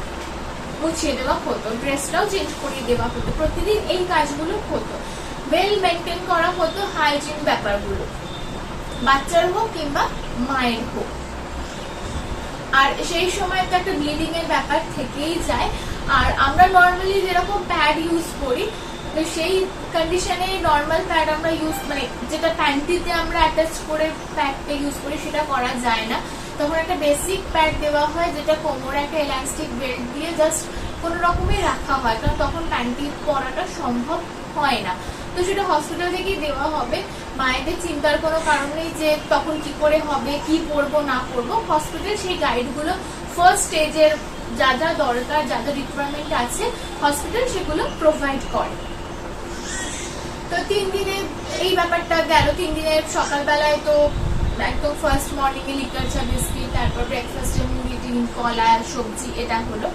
মুছিয়ে দেওয়া হতো, ড্রেসটাও চেঞ্জ করে দেওয়া হতো। প্রতিদিন এই কাজগুলো হতো, ওয়েল মেনটেন করা হতো হাইজিন ব্যাপারগুলো, বাচ্চার হোক কিংবা মায়ের হোক। আর সেই সময় তো একটা ব্লিডিং এর ব্যাপার থেকেই যায়। আর আমরা নর্মালি যেরকম প্যাড ইউজ করি, তো সেই কন্ডিশনে নর্মাল প্যাড আমরা ইউজ, যেটা প্যান্টিতে আমরা অ্যাটাচ করে প্যাডটা ইউজ করি, সেটা করা যায় না। তখন একটা বেসিক প্যাড দেওয়া হয়, যেটা কোমরে একটা এলাস্টিক বেল্ট দিয়ে জাস্ট কোনো রকমই রাখা হয়, কারণ তখন প্যান্টি পরাটা সম্ভব হয় না। তো সেটা হসপিটাল থেকেই দেওয়া হবে। মায়েদের চিন্তার কোনো কারণ নেই যে তখন কি করে হবে, কি পরবো না পরবো। হসপিটাল সেই গাইডগুলো ফার্স্ট স্টেজের যা যা দরকার, যা যা রিকোয়ারমেন্ট আছে, হসপিটাল সেগুলো প্রোভাইড করে। তো 3 দিনে এই ব্যাপারটা গেল। 3 দিনের সকালবেলায় তো একদম ফার্স্ট মর্নিংয়ে লিকার চা, বিস্কিট, তারপর ব্রেকফাস্টে মুড়ি, ডিম, কলা, সবজি, এটা হলো।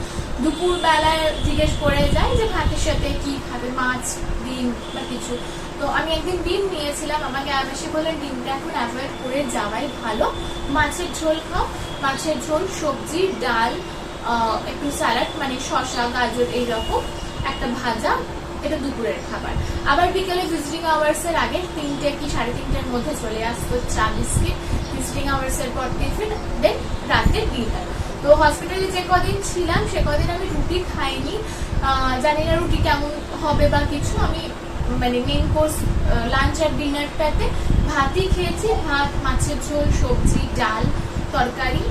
দুপুর বেলায় জিজ্ঞেস করে যায় যে ভাতের সাথে কি খাবে, মাছ, ডিম বা কিছু। তো আমি একদিন ডিম নিয়েছিলাম, আমাকে আবেশি বললেন ডিমটা এখন অ্যাভয়েড করে যাওয়াই ভালো, মাছের ঝোল খাও। মাছের ঝোল, সবজি, ডাল, একটু স্যালাড, শসা, গাজর, এইরকম একটা ভাজা, এটা দুপুরের খাবার। আবার বিকেলে ভিজিটিং আওয়ার্সের আগে 3টে কি 3:30টার মধ্যে চলে আসতো চা, বিস্কিট। ভিজিটিং আওয়ার্সের পর টিফিন, দেন রাতের ডিনার। তো হসপিটালে যে কদিন ছিলাম সে কদিন আমি রুটি খাইনি, জানি না রুটি কেমন হবে বা কিছু। আমি মেইন কোর্স লাঞ্চ আর ডিনারটাতে ভাতই খেয়েছি, ভাত, মাছের ঝোল, সবজি, ডাল, তরকারি,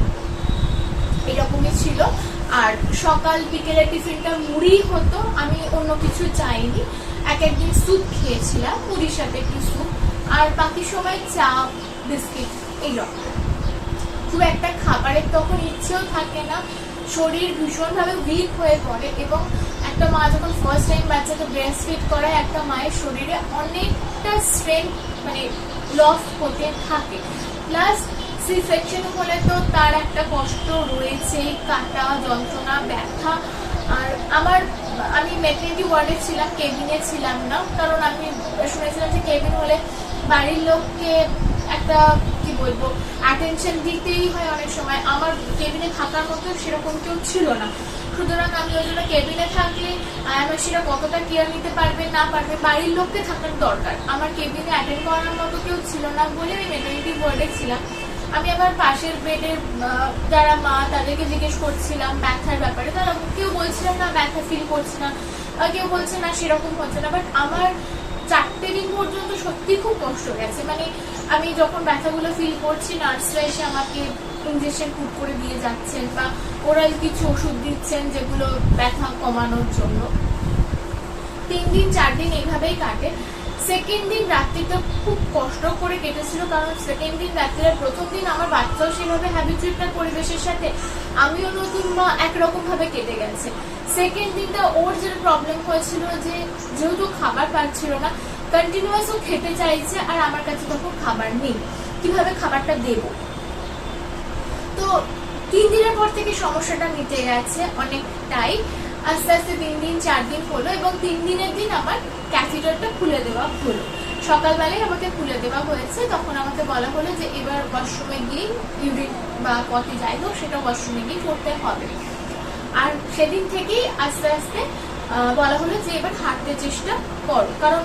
এরকমই ছিল। আর সকাল বিকেলের টিফিনটা মুড়ি হতো, আমি অন্য কিছু চাইনি। একদিন স্যুপ খেয়েছিলাম, মুড়ির সাথে একটু স্যুপ, আর বাকি সময় চা বিস্কিট এইরকম। খুব একটা খাবারের তখন ইচ্ছেও থাকে না, শরীর ভীষণভাবে উইক হয়ে পড়ে। এবং একটা মা যখন ফার্স্ট টাইম বাচ্চাকে ব্রেস্ট ফিড করায়, একটা মায়ের শরীরে অনেকটা স্ট্রেংথ মানে লস হতে থাকে। প্লাস সি সেকশন হলে তো তার একটা কষ্ট রয়েছে, কাটা, যন্ত্রণা, ব্যথা। আর আমি ম্যাটারনিটি ওয়ার্ডে ছিলাম, কেবিনে ছিলাম না, কারণ আমি শুনেছিলাম যে কেবিন হলে বাড়ির লোককে একটা কি বলবো অ্যাটেনশন দিতেই হয় অনেক সময়। আমার কেবিনে থাকার মতো সেরকম কেউ ছিল না, সুতরাং আমি ওই জন্য কেবিনে থাকলে আমার সেটা কতটা কেয়ার নিতে পারবে না পারবে বাড়ির লোককে থাকার দরকার। আমার কেবিনে অ্যাটেন্ড করার মতো কেউ ছিল না বলে আমি ম্যাটারনিটি ওয়ার্ডে ছিলাম। আমি আবার পাশের বেডের যারা মা তাদেরকে জিজ্ঞেস করছিলাম ব্যথার ব্যাপারে, তারা কেউ বলছিলাম না ব্যথা ফিল করছি না, কেউ বলছে না সেরকম হচ্ছে না। বাট আমার 4টে দিন পর্যন্ত সত্যি খুব কষ্ট গেছে। মানে আমি যখন ব্যথাগুলো ফিল করছি, নার্সরা এসে আমাকে ইঞ্জেকশন পুট করে দিয়ে যাচ্ছেন বা ওরাল কিছু ওষুধ দিচ্ছেন যেগুলো ব্যথা কমানোর জন্য। 3 দিন 4 দিন এইভাবেই কাটে। সেকেন্ড দিন রাত্রিটা খুব কষ্ট করে কেটেছিল, কারণ সেকেন্ড দিন রাত্রির প্রথম দিন আমার বাচ্চাও সেভাবে হ্যাবিচুয়েটেড পরিবেশের সাথে, আমিও নতুন মা, একরকম ভাবে কেটে গেছে। সেকেন্ড দিনটা ওর যেটা প্রবলেম হয়েছিল যে যেহেতু খাবার পাচ্ছিল না, কন্টিনিউয়াস ও খেতে চাইছে, আর আমার কাছে তখন খাবার নেই, কিভাবে খাবারটা দেব। তো 3 দিনের পর থেকে সমস্যাটা মিটে গেছে অনেকটাই। আস্তে আস্তে 3 দিন 4 দিন হলো, এবং 3 দিনের দিন আমার ক্যাথিটারটা খুলে দেওয়া হলো। সকালবেলায় আমাকে খুলে দেওয়া হয়েছে। তখন আমাকে বলা হলো যে এবার ওয়াশরুমে গিয়ে ইউরিন বা পটি যাই হোক সেটা ওয়াশরুমে গিয়ে করতে হবে। আর সেদিন থেকেই আস্তে আস্তে বলা হলো যে এবার হাঁটতে চেষ্টা করো, কারণ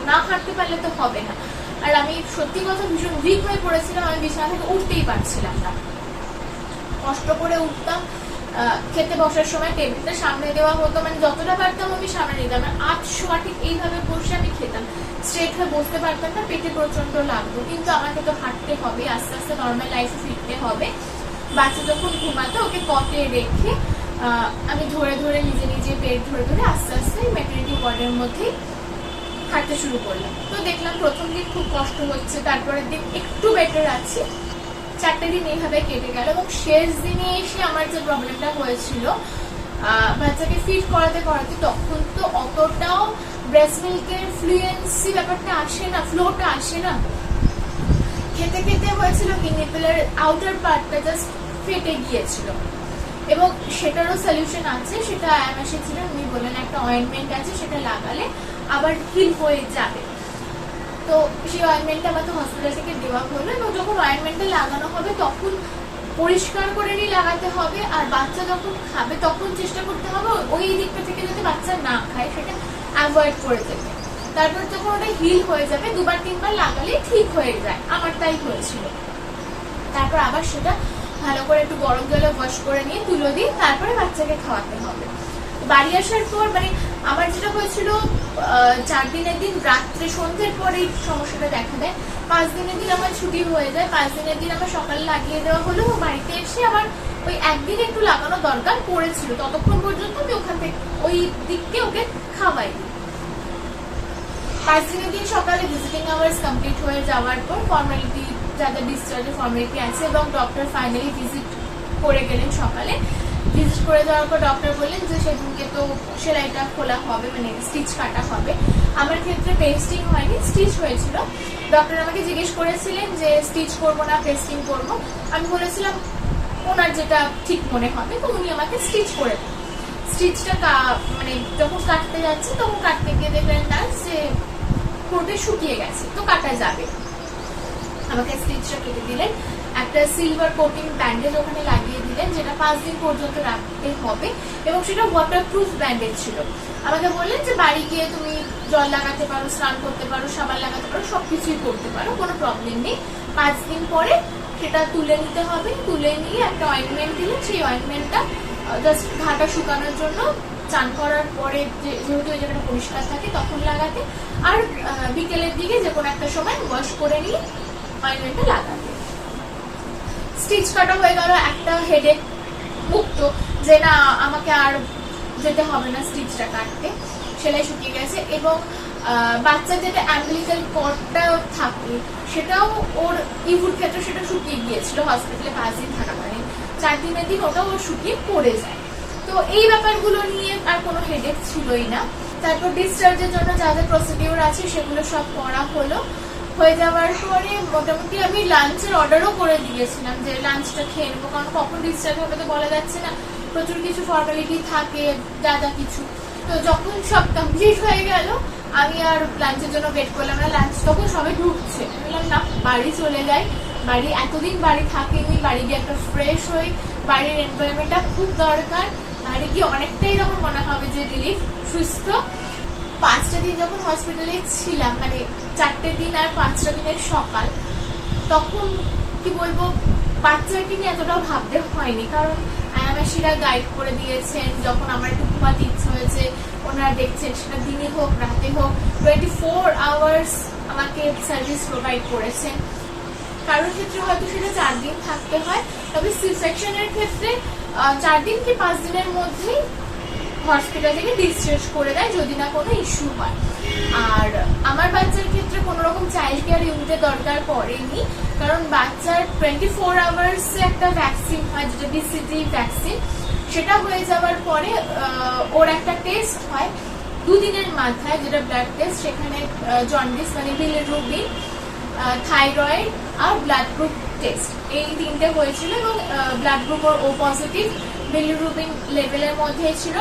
না হাঁটতে পারলে তো হবে না। আর আমি সত্যি কথা ভীষণ উইক হয়ে পড়েছিলাম, আমি বিছানা থেকে উঠতেই পারছিলাম না, কষ্ট করে উঠতাম। খেতে বসার সময় টেবিলটা সামনে দেওয়া হতো, মানে যতটা পারতাম আমি সামনে নিতাম, মানে 8 ঠিক এইভাবে বসে আমি খেতাম, স্ট্রেট হয়ে বসতে পারতাম না, পেটে প্রচন্ড লাগতো। কিন্তু আমাকে তো হাঁটতে হবে, আস্তে আস্তে নর্মাল লাইফে ফিরতে হবে। বাচ্চা যখন ঘুমাতো ওকে কটে রেখে আমি ধরে ধরে নিজে নিজে পেট ধরে ধরে আস্তে আস্তে ম্যাটারনিটি ওয়ার্ডের মধ্যে হাঁটতে শুরু করলাম। তো দেখলাম প্রথম দিন খুব কষ্ট হচ্ছে, তারপরের দিন একটু বেটার আছি। 4টে দিন এইভাবে কেটে গেল, এবং শেষ দিনে এসে আমার যে প্রবলেমটা হয়েছিল বাচ্চাকে ফিড করাতে করাতে, তখন তো অতটাও ব্রেস্ট মিল্কের ফ্লুয়েন্সি ব্যাপারটা আসে না, ফ্লোটা আসে না। খেতে খেতে হয়েছিল কি নিপলের আউটার পার্টটা জাস্ট ফেটে গিয়েছিল, এবং সেটারও সলিউশন আছে। সেটা আয়ামাসে ছিল, উনি বললেন একটা অয়েন্টমেন্ট আছে, সেটা লাগালে আবার হিল হয়ে যাবে। তো সেই অয়েন্টমেন্টটা আমাকে হসপিটাল থেকে দেওয়া হলো, এবং যখন অয়েন্টমেন্টটা লাগানো হবে তখন পরিষ্কার করে নিয়ে লাগাতে হবে। আর বাচ্চা যখন খাবে তখন চেষ্টা করতে হবে ওই দিকটা থেকে যাতে বাচ্চা না খায়, সেটা অ্যাভয়েড করে দেবে। তারপর যখন ওটা হিল হয়ে যাবে 2বার 3বার লাগালে ঠিক হয়ে যায়, আমার তাই হয়েছিল। তারপর আবার সেটা ভালো করে একটু গরম জলে ওয়াশ করে নিয়ে তুলো দিয়ে তারপরে বাচ্চাকে খাওয়াতে হবে। বাড়ি আসার পর মানে আমার যেটা হয়েছিল 4 দিনের দিন রাত্রে সন্ধ্যের পরে এই সমস্যাটা দেখা দেয়। 5 দিনের দিন আমার ছুটি হয়ে যায়, 5 দিনের দিন আমার সকালে লাগিয়ে দেওয়া হলো। বাড়িতে এসে আমার ওই একদিন একটু লাগানো দরকার পড়েছিল, ততক্ষণ পর্যন্ত আমি ওখান থেকে ওই দিককে ওকে খাওয়াই। 5 দিনের দিন সকালে ভিজিটিং আওয়ার্স কমপ্লিট হয়ে যাওয়ার পর ফর্মালিটি, যাদের ডিসচার্জের ফর্মালিটি আছে, এবং ডক্টর ফাইনালি ভিজিট করে গেলেন সকালে। ভিজিট করে যাওয়ার পর ডক্টর বললেন যে সেদিনকে তো সেলাইটা খোলা হবে, মানে স্টিচ কাটা হবে। আমার ক্ষেত্রে পেস্টিং হয়নি, স্টিচ হয়েছিল। ডক্টর আমাকে জিজ্ঞেস করেছিলেন যে স্টিচ করবো না পেস্টিং করবো। আমি বলেছিলাম ওনার যেটা ঠিক মনে হবে, তো উনি আমাকে স্টিচ করে দেন। স্টিচটা মানে যখন কাটতে যাচ্ছে তখন কাটতে গিয়ে দেখলেন না যে পুরোটাই শুকিয়ে গেছে, তো কাটা যাবে। আমাকে স্টিচটা কেটে দিলেন, একটা সিলভার কোটিং ব্যান্ডেজ ওখানে লাগিয়ে দিলেন, যেটা 5 দিন পর্যন্ত রাখতে হবে, এবং সেটা ওয়াটারপ্রুফ ব্যান্ডেজ ছিল। আমাকে বললেন যে বাড়ি গিয়ে তুমি জল লাগাতে পারো, স্নান করতে পারো, সাবান লাগাতে পারো, সবকিছুই করতে পারো, কোনো প্রবলেম নেই। 5 দিন পরে সেটা তুলে নিতে হবে। তুলে নিয়ে একটা অয়েন্টমেন্ট দিলেন, সেই অয়েন্টমেন্টটা জাস্ট ঘাটা শুকানোর জন্য, চান করার পরে যেহেতু ওই জায়গাটা পরিষ্কার থাকে তখন লাগাতে, আর বিকেলের দিকে যে কোনো একটা সময় ওয়াশ করে নিয়ে অয়েন্টমেন্টটা লাগাতে। স্টিচ কাটা হয়ে গেল, একটা হেডেক মুক্ত। যে না আমাকে আর যেতে হবে না স্টিচটা কাটতে, সেলাই শুকিয়ে গেছে। এবং বাচ্চার যেটা অ্যাম্বিলিক্যাল কর্ডটা থাকে সেটাও ওর ইভুর ক্ষেত্রে সেটা শুকিয়ে গিয়েছিল হসপিটালে 5 দিন থাকাকালীন। 4 দিনের দিন ওটাও ওর শুকিয়ে পড়ে যায়। তো এই ব্যাপারগুলো নিয়ে আর কোনো হেডেক ছিলই না। তারপর ডিসচার্জের জন্য যা যা প্রসিডিউর আছে সেগুলো সব করা হলো। হয়ে যাওয়ার পরে মোটামুটি আমি লাঞ্চের অর্ডারও করে দিয়েছিলাম যে লাঞ্চটা খেয়ে নেবো, কারণ কখন ডিসচার্জ হবে তো বলা যাচ্ছে না, প্রচুর কিছু ফর্মালিটি থাকে যা যা কিছু। তো যখন সব কমপ্লিট হয়ে গেল আমি আর লাঞ্চের জন্য ওয়েট করলাম না। লাঞ্চ তখন সবে ঢুকছে, আমি বললাম না বাড়ি চলে যাই, বাড়ি এতদিন বাড়ি থাকিনি, বাড়ি গিয়ে একটা ফ্রেশ হই, বাড়ির এনভায়রনমেন্টটা খুব দরকার। বাড়ি গিয়ে অনেকটাই যখন মনে হবে যে রিলিফ, সুস্থ। 5টা দিন যখন হসপিটালে ছিলাম, মানে 4টে দিন আর 5টা দিনের সকাল, তখন কি বলবো বাচ্চাকে নিয়ে এতটাও ভাবতে হয়নি, কারণ আয়ামাসিরা গাইড করে দিয়েছেন। যখন আমার একটু ঘুমাতে ইচ্ছে হয়েছে ওনারা দেখছেন, সেটা দিনে হোক রাতে হোক 24 আওয়ার্স আমাকে সার্ভিস প্রোভাইড করেছেন। কারোর ক্ষেত্রে হয়তো সেটা 4 দিন থাকতে হয়, তবে সি সেকশনের ক্ষেত্রে 4 দিন কি 5 দিনের মধ্যেই হসপিটাল থেকে ডিসচার্জ করে দেয় যদি না কোনো ইস্যু হয়। আর আমার বাচ্চার ক্ষেত্রে কোনো রকম চাইল্ড কেয়ার ইউনিটের দরকার পড়েনি, কারণ বাচ্চার 24 আওয়ার্সে একটা ভ্যাকসিন হয় যেটা BCG ভ্যাকসিন, সেটা হয়ে যাওয়ার পরে ওর একটা টেস্ট হয় 2 দিনের মাথায়, যেটা ব্লাড টেস্ট। সেখানে জন্ডিস মানে বিলিরুবিন, থাইরয়েড আর ব্লাড গ্রুপ টেস্ট, এই 3টে হয়েছিল। এবং ব্লাড গ্রুপ ওর O পজিটিভ, বিলিরুবিন লেভেলের মধ্যে ছিল,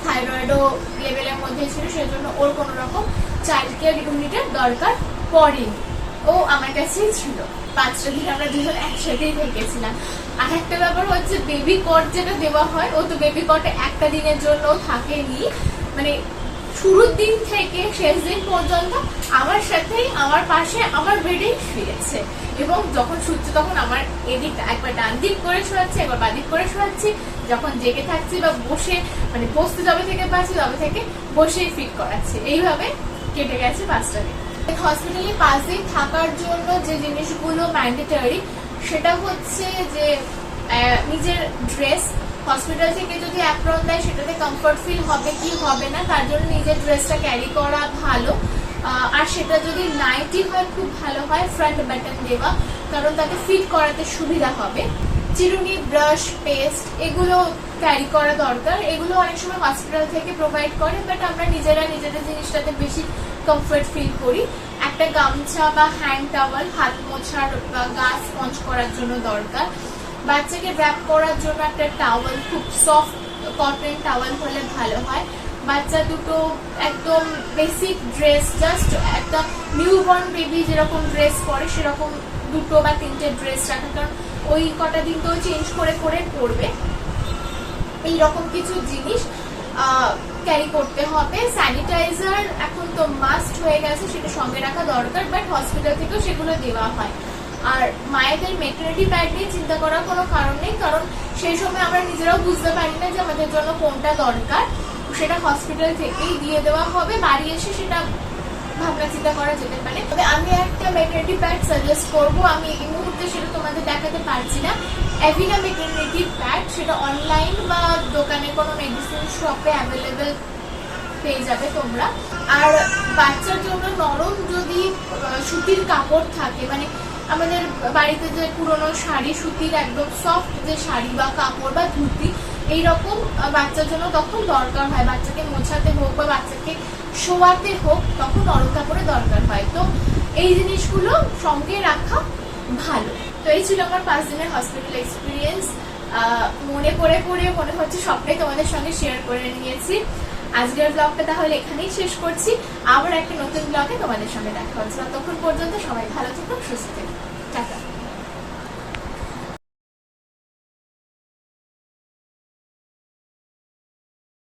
থাইরয়েডও লেভেলের মধ্যে ছিল, সেজন্য ওর কোনো রকম চাইল্ড কেয়ার ইউনিটের দরকার পড়েনি, ও আমার কাছেই ছিল। 5টা দিন আমরা দুজন একসাথেই থেকেছিলাম। আর একটা ব্যাপার হচ্ছে বেবি কট যেটা দেওয়া হয়, ও তো বেবি কটে একটা দিনের জন্য থাকেনি, মানে শুরুর দিন থেকে শেষ দিন পর্যন্ত আমার সাথেই আমার পাশে আমার বেডেই শুয়েছে। এবং যখন শুচ্ছে তখন আমার এদিক একবার ডান দিক করে শোয়াচ্ছে, একবার বাঁ দিক করে শোয়াচ্ছি। যখন জেগে থাকছি বা বসে মানে বসতে যাবে থেকে পাচ্ছি তবে থেকে বসেই ফিট করাচ্ছি। এইভাবে কেটে গেছে 5টা দিন। হসপিটালে 5 দিন থাকার জন্য যে জিনিসগুলো ম্যান্ডেটরি সেটা হচ্ছে যে নিজের ড্রেস, হসপিটাল থেকে যদি অ্যাপ্রন দেয় সেটাতে কমফর্ট ফিল হবে কি হবে না, তার জন্য নিজের ড্রেসটা ক্যারি করা ভালো। আর সেটা যদি নাইটি হয় খুব ভালো হয়, ফ্রন্ট বাটন দেওয়া, কারণ তাকে ফিট করাতে সুবিধা হবে। চিরুনি, ব্রাশ, পেস্ট এগুলো ক্যারি করা দরকার। এগুলো অনেক সময় হসপিটাল থেকে প্রোভাইড করে, বাট আমরা নিজেরা নিজেদের জিনিসটাতে বেশি কমফর্ট ফিল করি। একটা গামছা বা হ্যান্ড টাওয়াল হাত মোছার বা গা স্পঞ্জ করার জন্য দরকার। বাচ্চাকে র্যাপ করার জন্য একটা টাওয়াল, খুব সফট কটন টাওয়াল হলে ভালো হয়। বাচ্চা দুটো একদম বেসিক ড্রেস, জাস্ট একটা নিউবর্ন বেবি যেরকম ড্রেস পরে সেরকম 2 বা 3টে ড্রেস রাখা, কারণ ওই কটা দিন তো চেঞ্জ করে করে পরবে। এইরকম কিছু জিনিস ক্যারি করতে হবে। স্যানিটাইজার এখন তো মাস্ট হয়ে গেছে, সেটা সঙ্গে রাখা দরকার, বাট হসপিটাল থেকেও সেগুলো দেওয়া হয়। আর মায়েদের মেটারনিটি প্যাড নিয়ে চিন্তা করার কোনো কারণ নেই, কারণ সেই সময় আমরা নিজেরাও বুঝতে পারি না যে আমাদের জন্য কোনটা দরকার, সেটা হসপিটাল থেকেই দিয়ে দেওয়া হবে। বাড়ি এসে সেটা ভাবনা চিন্তা করা যেতে পারে। তবে আমি একটা মেটারনিটি প্যাড সাজেস্ট করবো, আমি এই মুহূর্তে সেটা তোমাদের দেখাতে পারছি না। অ্যাভিনা মেটারনিটি প্যাড, সেটা অনলাইন বা দোকানে কোনো মেডিসিন শপে অ্যাভেলেবেল পেয়ে যাবে তোমরা। আর বাচ্চার জন্য নরম যদি সুতির কাপড় থাকে, মানে আমাদের বাড়িতে যে পুরোনো শাড়ি, সুতির একদম সফট যে শাড়ি বা কাপড় বা ধুতি, এইরকম বাচ্চার জন্য তখন দরকার হয়। বাচ্চাকে মোছাতে হোক বা বাচ্চাকে শোয়াতে হোক তখন নরম কাপড়ের দরকার হয়। তো এই জিনিসগুলো সঙ্গে রাখা ভালো। তো এই ছিল আমার 5 দিনের হসপিটাল এক্সপিরিয়েন্স। মনে করে মনে হচ্ছে সবটাই তোমাদের সঙ্গে শেয়ার করে নিয়েছি। আজকের ব্লগটা তাহলে এখানেই শেষ করছি। আবার একটা নতুন ব্লগে তোমাদের সঙ্গে দেখা হচ্ছে। ততক্ষণ পর্যন্ত সবাই ভালো থেকো, সুস্থ থেকো, টাটা।